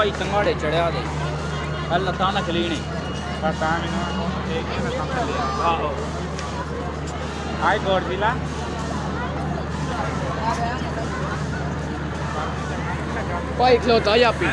ਭਾਈ ਤੰਗਾੜੇ ਚੜਿਆ ਦੇ ਆ ਲੱਤਾਂ ਨਕਲੀ ਨੇ ਪਤਾ ਮੈਨੂੰ ਦੇਖ ਕੇ ਮੈਂ ਸਮਝ ਲਿਆ ਆਹੋ ਹਾਈ ਗੋਡਜ਼ਿਲਾ ਭਾਈ ਖਲੋਤਾ ਜਾਪੀ